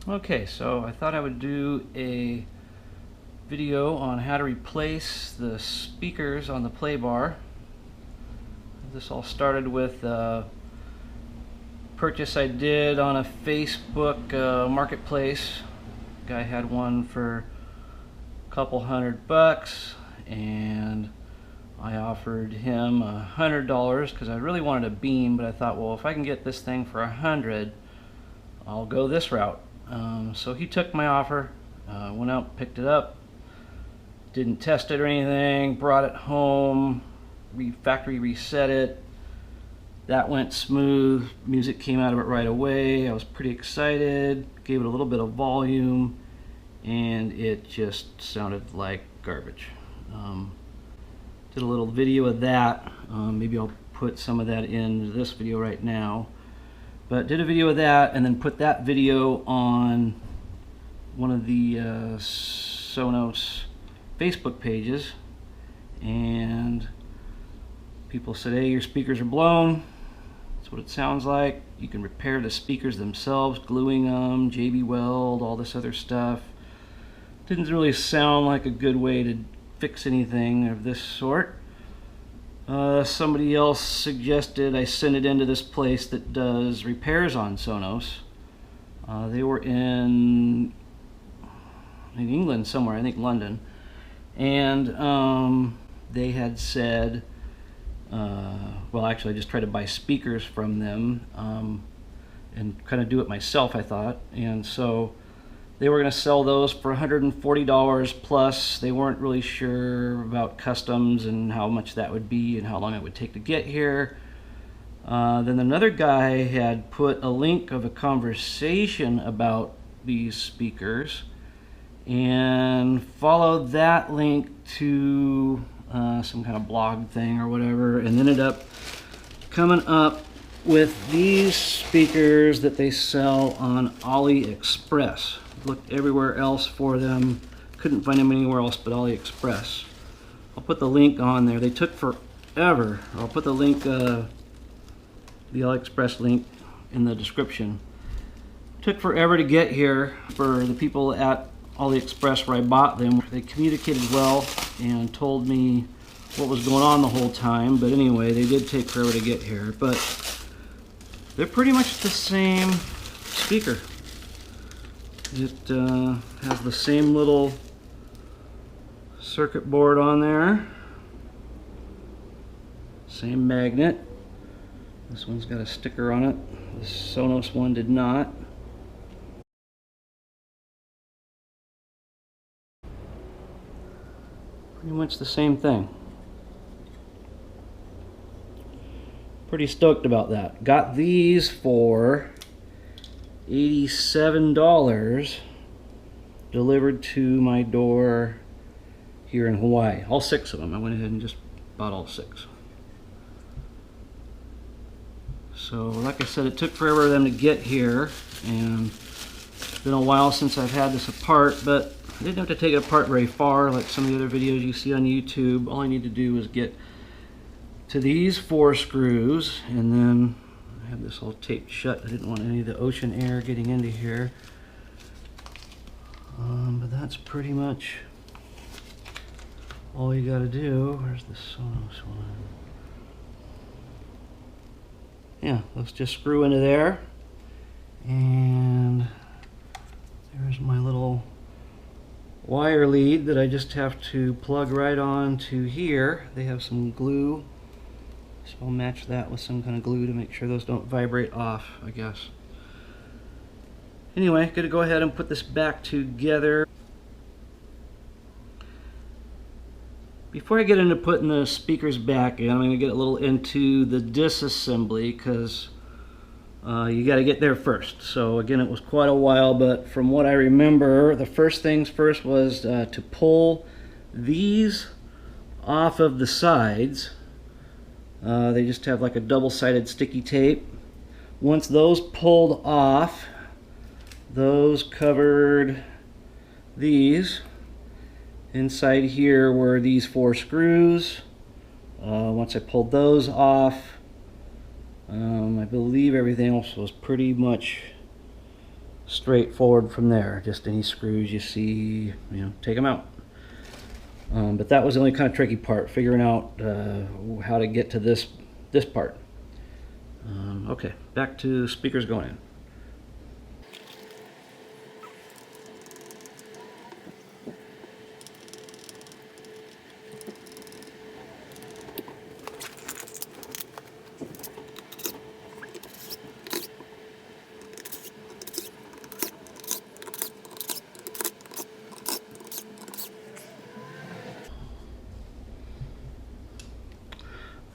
Okay, so I thought I would do a video on how to replace the speakers on the Playbar. This all started with a purchase I did on a Facebook marketplace. Guy had one for a couple $100 and I offered him $100 because I really wanted a beam, but I thought, well, if I can get this thing for $100, I'll go this route. So he took my offer, went out, picked it up, didn't test it or anything, brought it home, factory reset it. That went smooth. Music came out of it right away. I was pretty excited, gave it a little bit of volume, and it just sounded like garbage. Did a little video of that. Maybe I'll put some of that in this video right now. But did a video of that and then put that video on one of the Sonos Facebook pages, and people said, hey, your speakers are blown. That's what it sounds like. You can repair the speakers themselves, gluing them, JB Weld, all this other stuff. Didn't really sound like a good way to fix anything of this sort. Somebody else suggested I send it into this place that does repairs on Sonos. They were in England somewhere, I think London, and they had said, well, actually I just tried to buy speakers from them and kind of do it myself, I thought, and so they were going to sell those for $140 plus. They weren't really sure about customs and how much that would be and how long it would take to get here. Then another guy had put a link of a conversation about these speakers and followed that link to some kind of blog thing or whatever, and ended up coming up with these speakers that they sell on AliExpress. Looked everywhere else for them, couldn't find them anywhere else but AliExpress. I'll put the link on there. They took forever. I'll put the link, the AliExpress link, in the description. Took forever to get here for the people at AliExpress where I bought them. They communicated well and told me what was going on the whole time, but anyway, they did take forever to get here. But they're pretty much the same speaker. It has the same little circuit board on there, same magnet. This one's got a sticker on it. The Sonos one did not. Pretty much the same thing. Pretty stoked about that. Got these for $87 delivered to my door here in Hawaii. All 6 of them. I went ahead and just bought all 6. So like I said, it took forever for them to get here, and it's been a while since I've had this apart, but I didn't have to take it apart very far like some of the other videos you see on YouTube. All I need to do is get to these 4 screws, and then I have this all taped shut. I didn't want any of the ocean air getting into here. But that's pretty much all you gotta do. Where's the Sonos one? Yeah, let's just screw into there. And there's my little wire lead that I just have to plug right on to here. They have some glue, so I'll match that with some kind of glue to make sure those don't vibrate off, I guess. Anyway, gonna go ahead and put this back together. Before I get into putting the speakers back in, I'm gonna get a little into the disassembly, because you got to get there first. So again, it was quite a while, but from what I remember, the first things first was to pull these off of the sides. They just have like a double-sided sticky tape. Once those pulled off, those covered these. Inside here were these 4 screws. Once I pulled those off, I believe everything else was pretty much straightforward from there. Just any screws you see, take them out. But that was the only kind of tricky part, figuring out how to get to this part. Okay, back to speakers going in.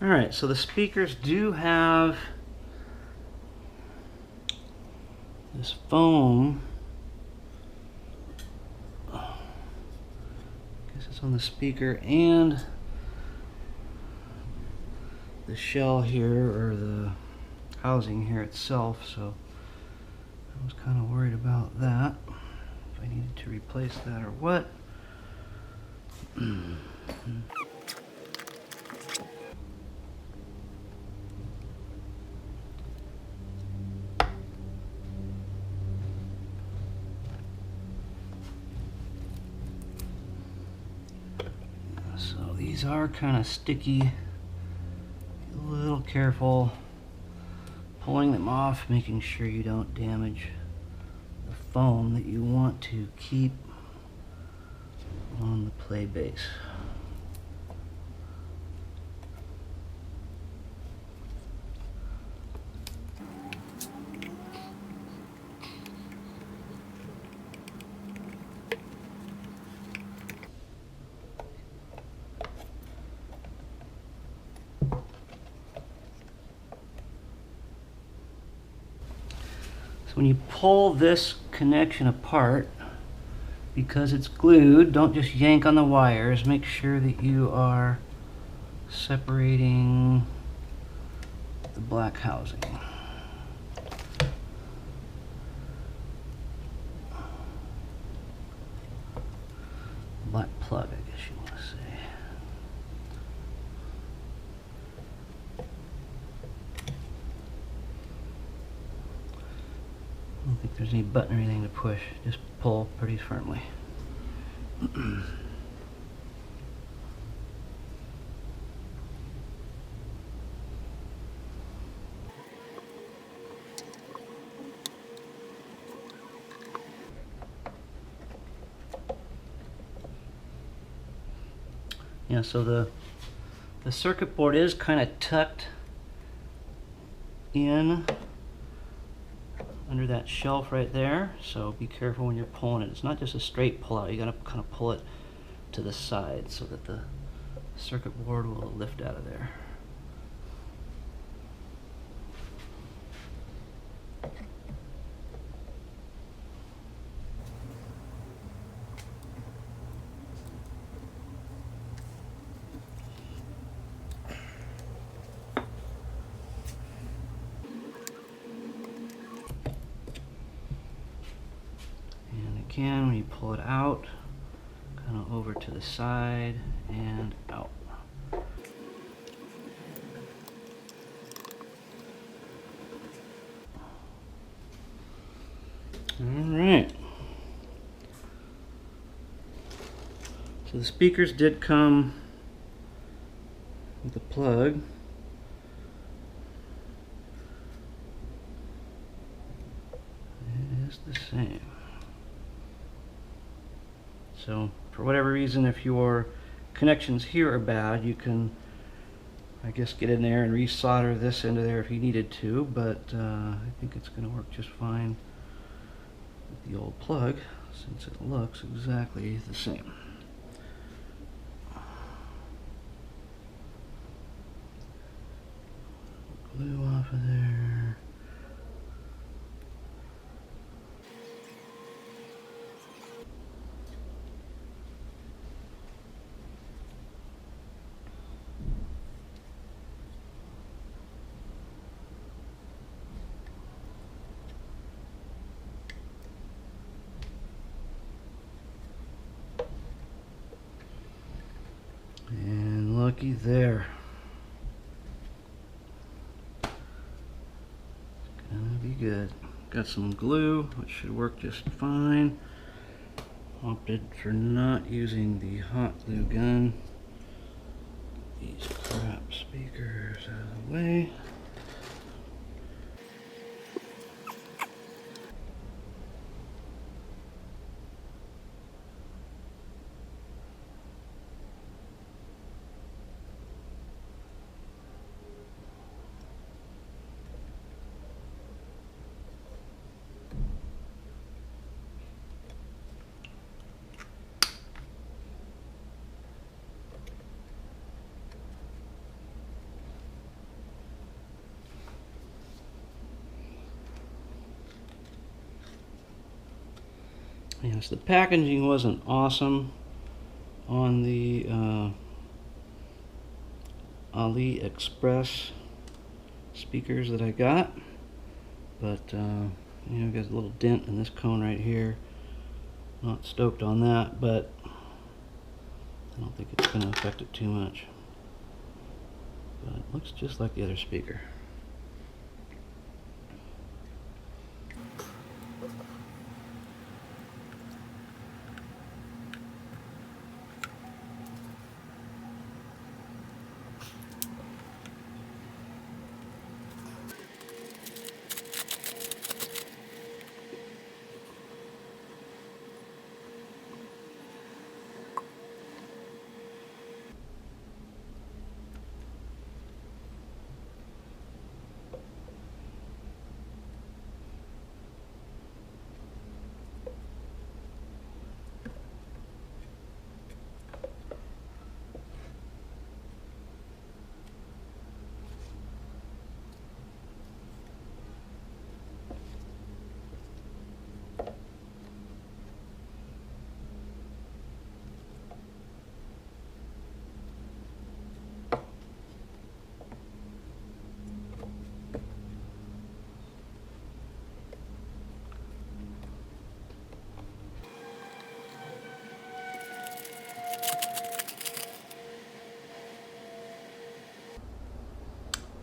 Alright, so the speakers do have this foam. I guess it's on the speaker and the shell here, or the housing here itself, so I was kind of worried about that, if I needed to replace that or what. So these are kind of sticky. Be a little careful pulling them off, making sure you don't damage the foam that you want to keep on the play base. So when you pull this connection apart, because it's glued, don't just yank on the wires. Make sure that you are separating the black housing. Black plug, I guess you want to say. I don't think there's any button or anything to push. Just pull pretty firmly. Yeah, so the circuit board is kind of tucked in under that shelf right there, so be careful when you're pulling it. It's not just a straight pull out, you gotta kind of pull it to the side so that the circuit board will lift out of there. Again, when you pull it out, kind of over to the side and out. Alright. So the speakers did come with a plug. It is the same. So for whatever reason, if your connections here are bad, you can, I guess, get in there and resolder this into there if you needed to, but I think it's going to work just fine with the old plug, since it looks exactly the same. Glue off of there. And looky there. It's gonna be good. got some glue, which should work just fine. Opted for not using the hot glue gun. These crap speakers out of the way. Yes, the packaging wasn't awesome on the AliExpress speakers that I got, but you know, got a little dent in this cone right here. Not stoked on that, but I don't think it's going to affect it too much. But it looks just like the other speaker.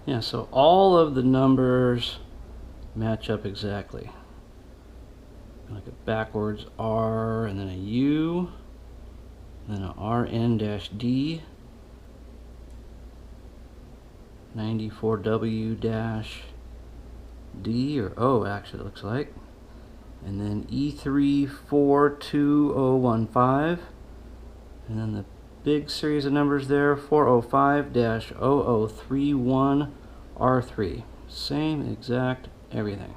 Yeah, so all of the numbers match up exactly. Like a backwards R, and then a U, and then a RN-D, 94W-D, or O actually it looks like, and then E342015, and then the big series of numbers there, 405-0031R3. Same exact everything.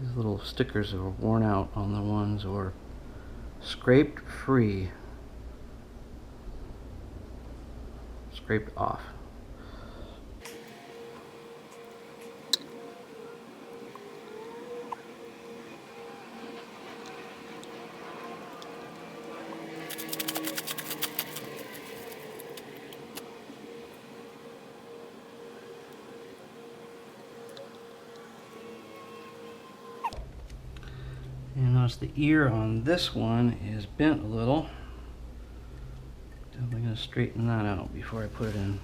These little stickers are worn out on the ones, or scraped free. Scraped off. And notice the ear on this one is bent a little. Definitely going to straighten that out before I put it in.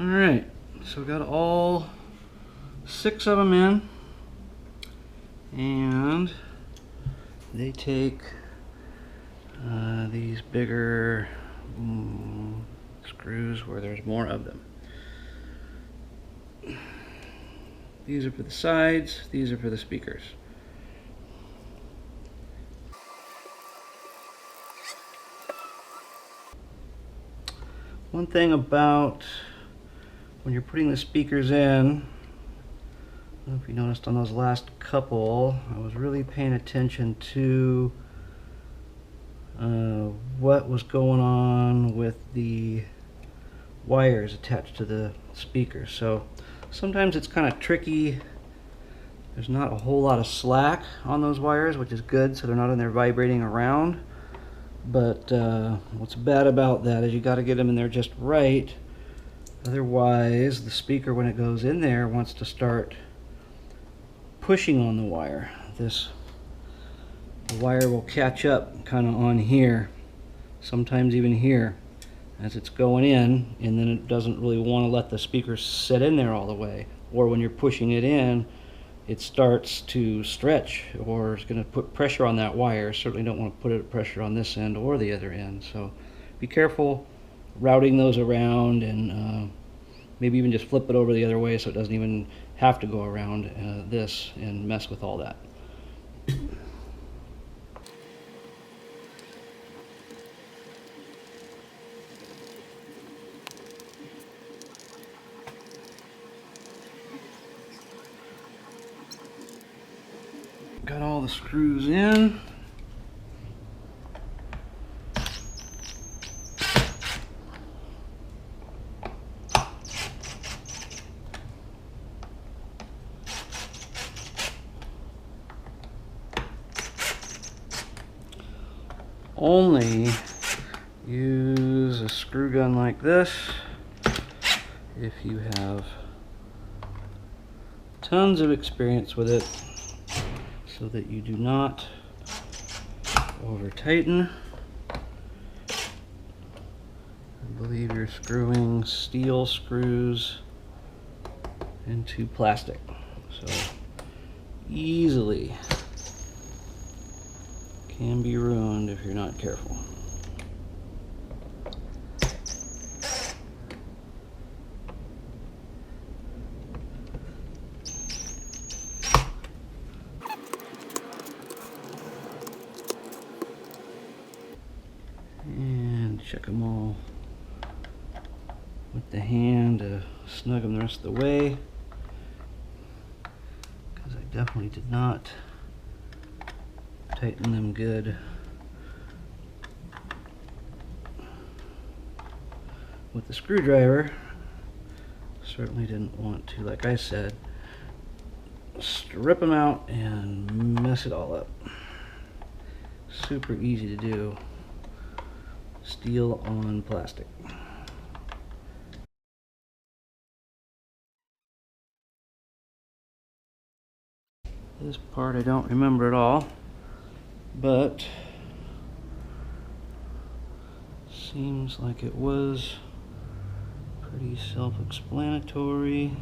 Alright, so we got all 6 of them in, and they take these bigger screws where there's more of them. These are for the sides, these are for the speakers. One thing about when you're putting the speakers in, don't know if you noticed on those last couple, I was really paying attention to what was going on with the wires attached to the speakers. So sometimes it's kind of tricky. There's not a whole lot of slack on those wires, which is good, so they're not in there vibrating around. But what's bad about that is you got to get them in there just right. Otherwise, the speaker, when it goes in there, wants to start pushing on the wire. The wire will catch up kind of on here, sometimes even here, as it's going in, and then it doesn't really want to let the speaker sit in there all the way. Or when you're pushing it in, it starts to stretch, or it's going to put pressure on that wire. Certainly don't want to put pressure on this end or the other end. So be careful routing those around, and maybe even just flip it over the other way so it doesn't even have to go around this and mess with all that. Got all the screws in. Only use a screw gun like this if you have tons of experience with it, so that you do not over tighten. I believe you're screwing steel screws into plastic, so easily can be ruined if you're not careful. And check them all with the hand to snug them the rest of the way, because I definitely did not tighten them good with the screwdriver. Certainly didn't want to, like I said, strip them out and mess it all up. Super easy to do. Steel on plastic. This part I don't remember at all, but seems like it was pretty self-explanatory.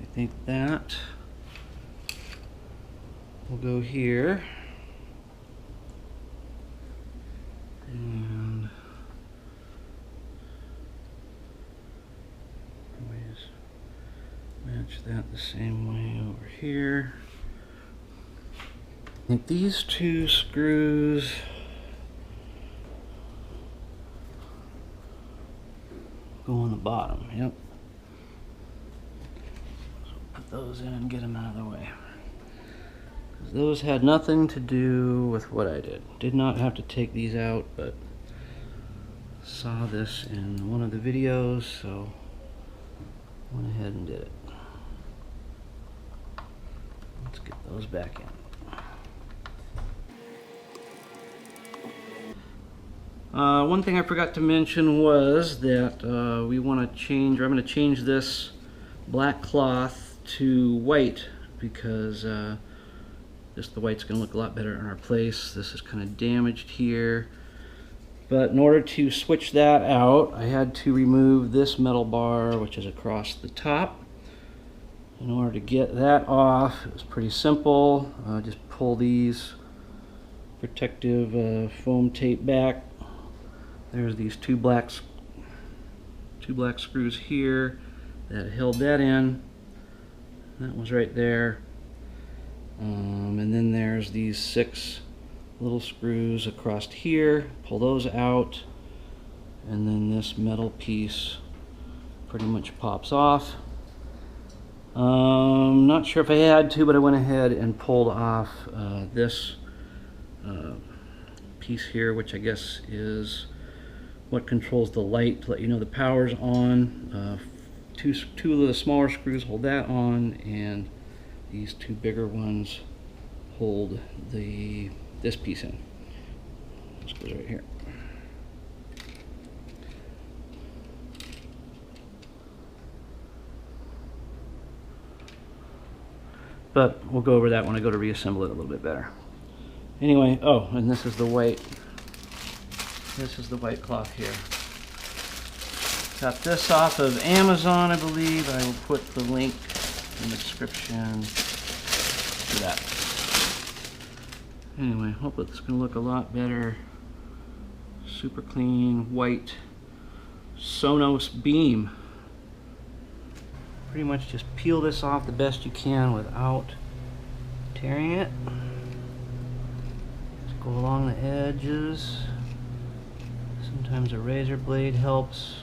I think that will go here, and always match that the same way over here. I think these two screws go on the bottom. Yep. So put those in and get them out of the way. Those had nothing to do with what I did. Did not have to take these out, but saw this in one of the videos, so went ahead and did it. Let's get those back in. One thing I forgot to mention was that we want to change, or I'm going to change this black cloth to white, because just the white's going to look a lot better in our place. This is kind of damaged here. But in order to switch that out, I had to remove this metal bar, which is across the top. In order to get that off, it was pretty simple. Just pull these protective foam tape back. There's these two black screws here that held that in. That was right there. And then there's these 6 little screws across here. Pull those out, and then this metal piece pretty much pops off. Not sure if I had to, but I went ahead and pulled off this piece here, which I guess is what controls the light to let you know the power's on. Two of the smaller screws hold that on, and these two bigger ones hold this piece in. This goes right here. But we'll go over that when I go to reassemble it a little bit better. Anyway, oh, and this is the white cloth here. Got this off of Amazon, I believe. I will put the link in the description to that. Anyway, hope it's going to look a lot better. Super clean, white Sonos beam. Pretty much just peel this off the best you can without tearing it. Just go along the edges. Sometimes a razor blade helps.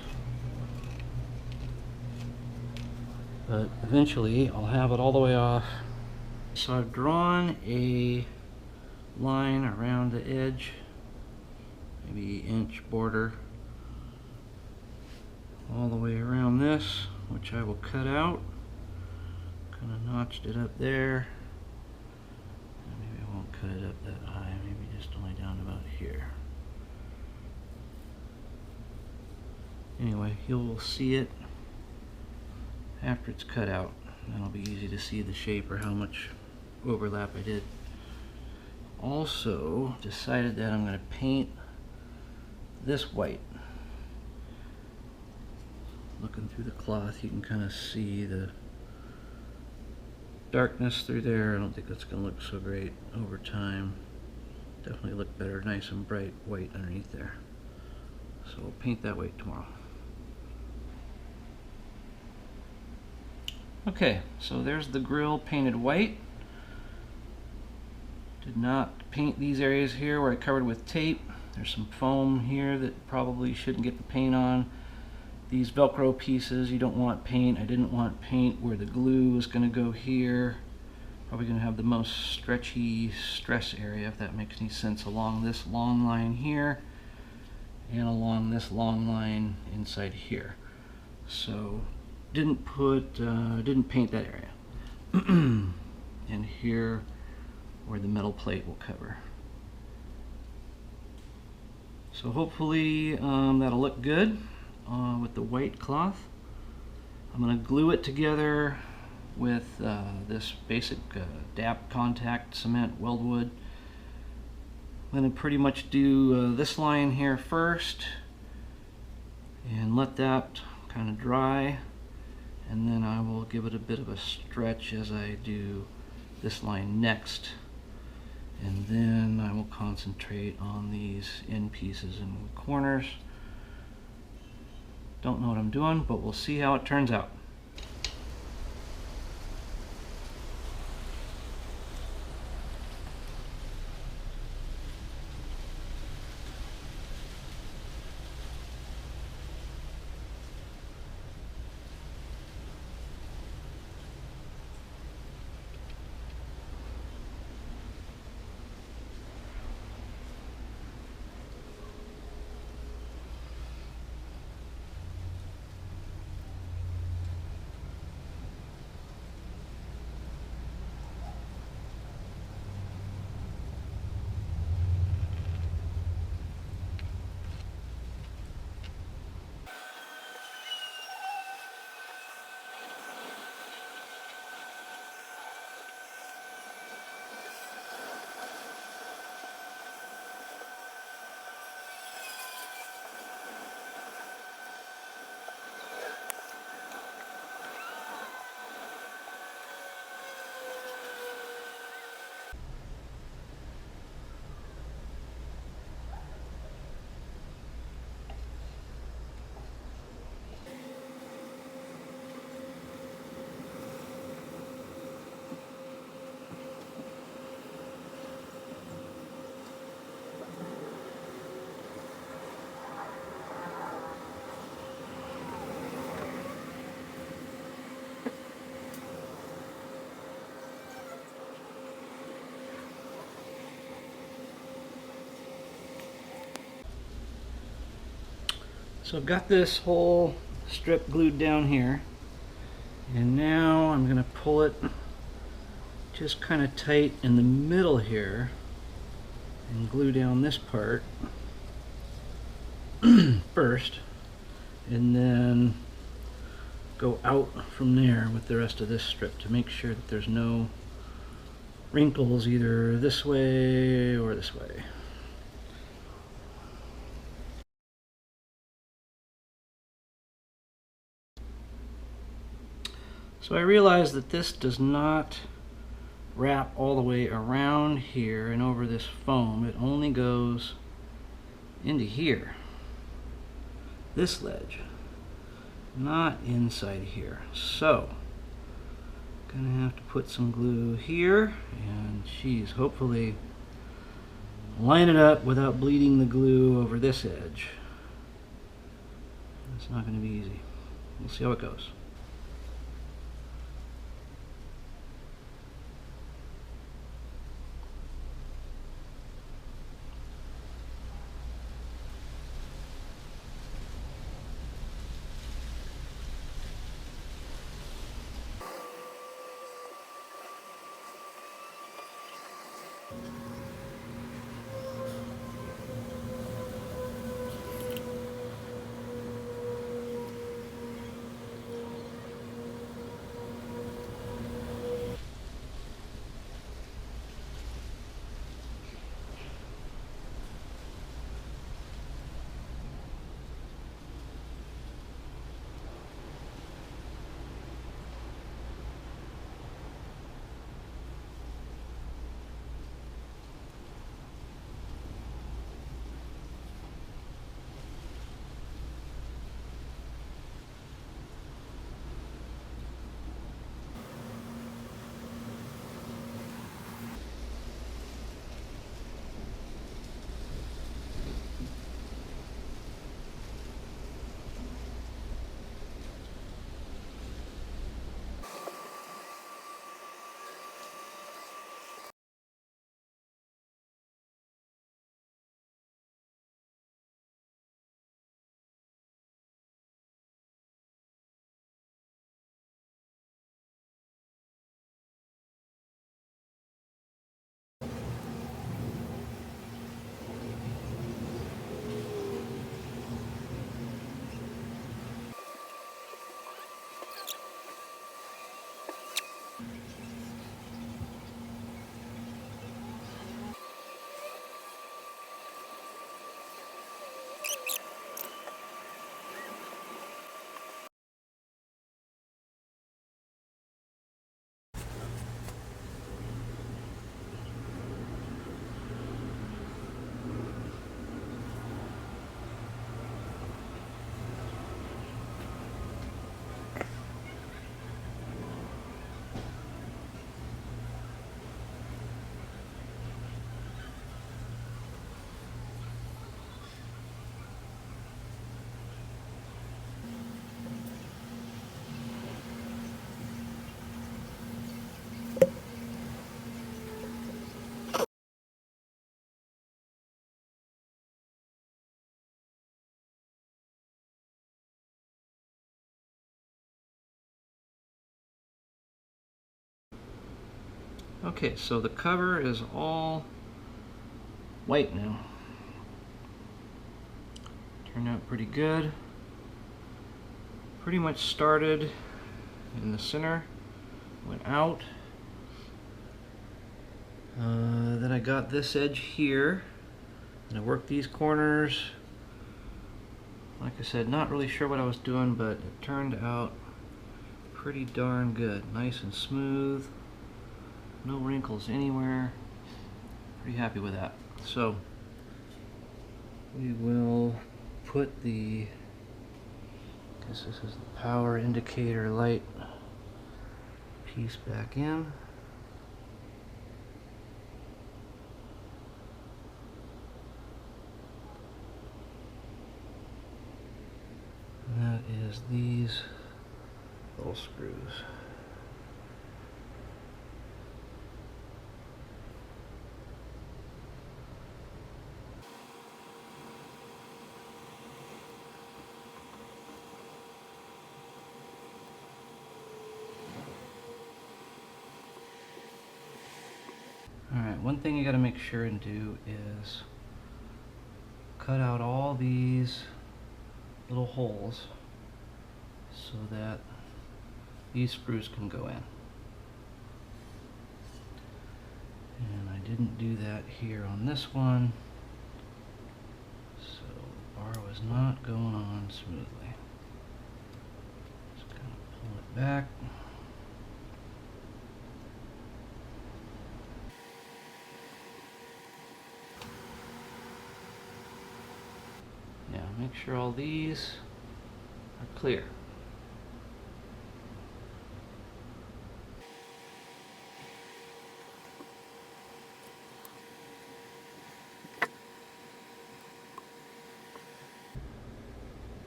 But eventually I'll have it all the way off. So I've drawn a line around the edge, maybe inch border, all the way around this, which I will cut out. Kind of notched it up there. Maybe I won't cut it up that high, maybe just only down about here. Anyway, you'll see it after it's cut out. That'll be easy to see the shape or how much overlap I did. Also decided that I'm going to paint this white. Looking through the cloth, you can kind of see the darkness through there. I don't think that's going to look so great over time. Definitely look better, nice and bright white underneath there. So we'll paint that white tomorrow. Okay, so there's the grill painted white. Did not paint these areas here where I covered with tape. There's some foam here that probably shouldn't get the paint on. These Velcro pieces, you don't want paint. I didn't want paint where the glue is going to go here. Probably going to have the most stretchy stress area, if that makes any sense, along this long line here and along this long line inside here. So didn't paint that area. And here where the metal plate will cover. So hopefully that'll look good with the white cloth. I'm going to glue it together with this basic DAP contact cement weldwood. I'm going to pretty much do this line here first and let that kind of dry, and then I will give it a bit of a stretch as I do this line next, and then I will concentrate on these end pieces and corners. Don't know what I'm doing, but we'll see how it turns out. So I've got this whole strip glued down here, and now I'm going to pull it just kind of tight in the middle here and glue down this part first, and then go out from there with the rest of this strip to make sure that there's no wrinkles either this way or this way. So I realize that this does not wrap all the way around here and over this foam. It only goes into here, this ledge, not inside here. So gonna have to put some glue here and geez, hopefully line it up without bleeding the glue over this edge. It's not going to be easy. We'll see how it goes. Okay, so the cover is all white now. Turned out pretty good. Pretty much started in the center, went out. Then I got this edge here, and I worked these corners. Like I said, not really sure what I was doing, but it turned out pretty darn good. Nice and smooth. No wrinkles anywhere. Pretty happy with that. So we will put the, I guess this is the power indicator light piece back in. And that is these little screws. Alright, one thing you got to make sure and do is cut out all these little holes so that these screws can go in. And I didn't do that here on this one, so the bar was not going on smoothly. Just kind of pull it back. Now make sure all these are clear.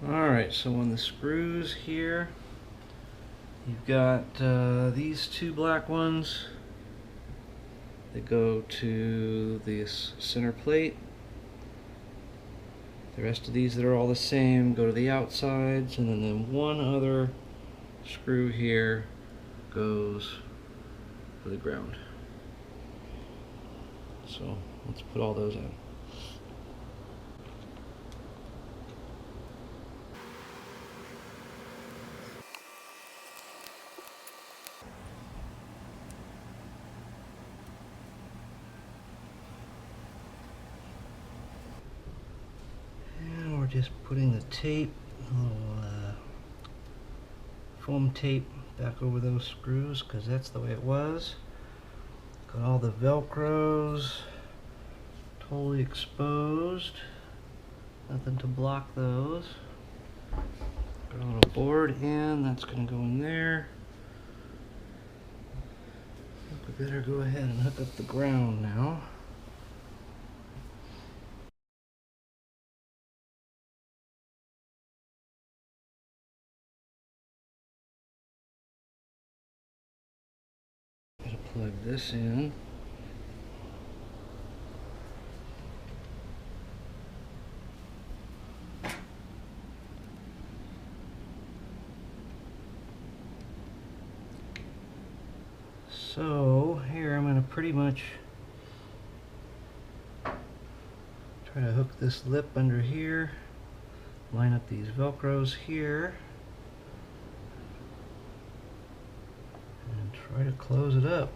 Alright, so on the screws here, you've got these two black ones that go to this center plate. The rest of these that are all the same go to the outsides, and then one other screw here goes for the ground. So let's put all those in. We're just putting the tape, little foam tape, back over those screws because that's the way it was. Got all the Velcros totally exposed, nothing to block those. Got a little board in, that's going to go in there. I think we better go ahead and hook up the ground now. Plug this in. So here I'm going to pretty much try to hook this lip under here, line up these Velcros here, and try to close it up.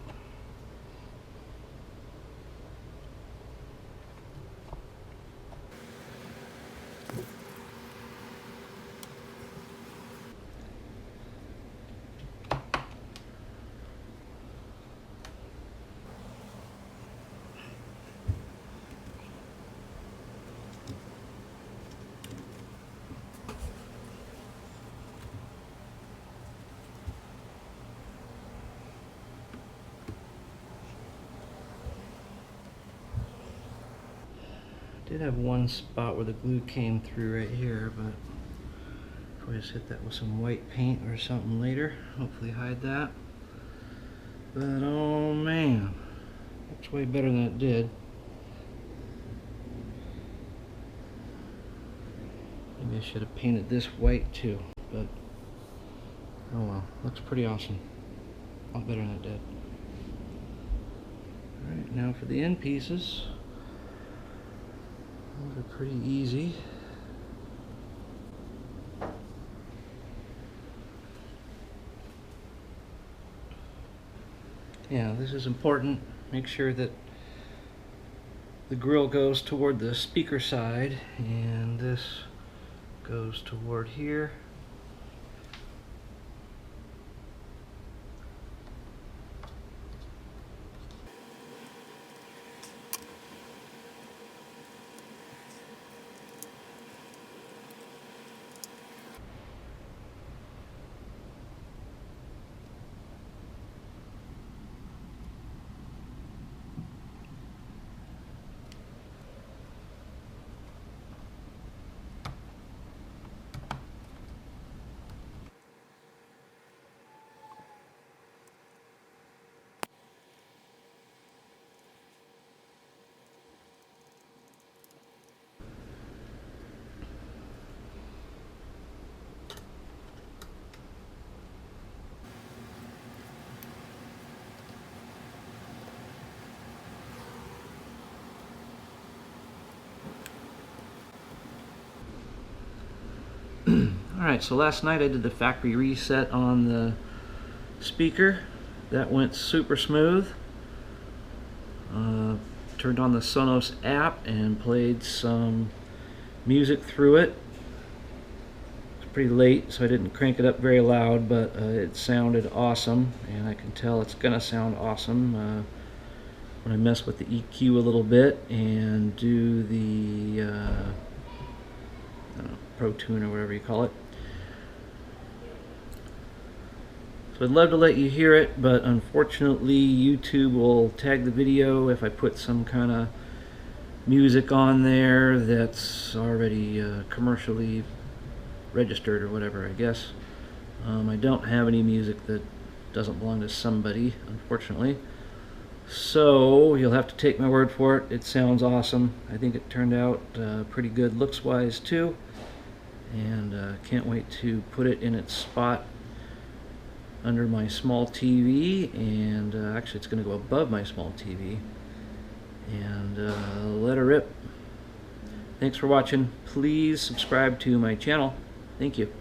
Did have one spot where the glue came through right here, but I'll just hit that with some white paint or something later. Hopefully hide that. But oh man, looks way better than it did. Maybe I should have painted this white too, but oh well, looks pretty awesome. A lot better than it did. Alright, now for the end pieces. Those are pretty easy. Yeah, this is important. Make sure that the grill goes toward the speaker side and this goes toward here. Alright, so last night I did the factory reset on the speaker. That went super smooth. Turned on the Sonos app and played some music through it. It's pretty late, so I didn't crank it up very loud, but it sounded awesome, and I can tell it's gonna sound awesome when I mess with the EQ a little bit and do the I don't know, Pro Tune or whatever you call it. So I'd love to let you hear it, but unfortunately YouTube will tag the video if I put some kind of music on there that's already commercially registered or whatever, I guess. I don't have any music that doesn't belong to somebody, unfortunately. So you'll have to take my word for it. It sounds awesome. I think it turned out pretty good looks-wise too, and can't wait to put it in its spot under my small TV, and actually it's going to go above my small TV, and let her rip. Thanks for watching. Please subscribe to my channel. Thank you.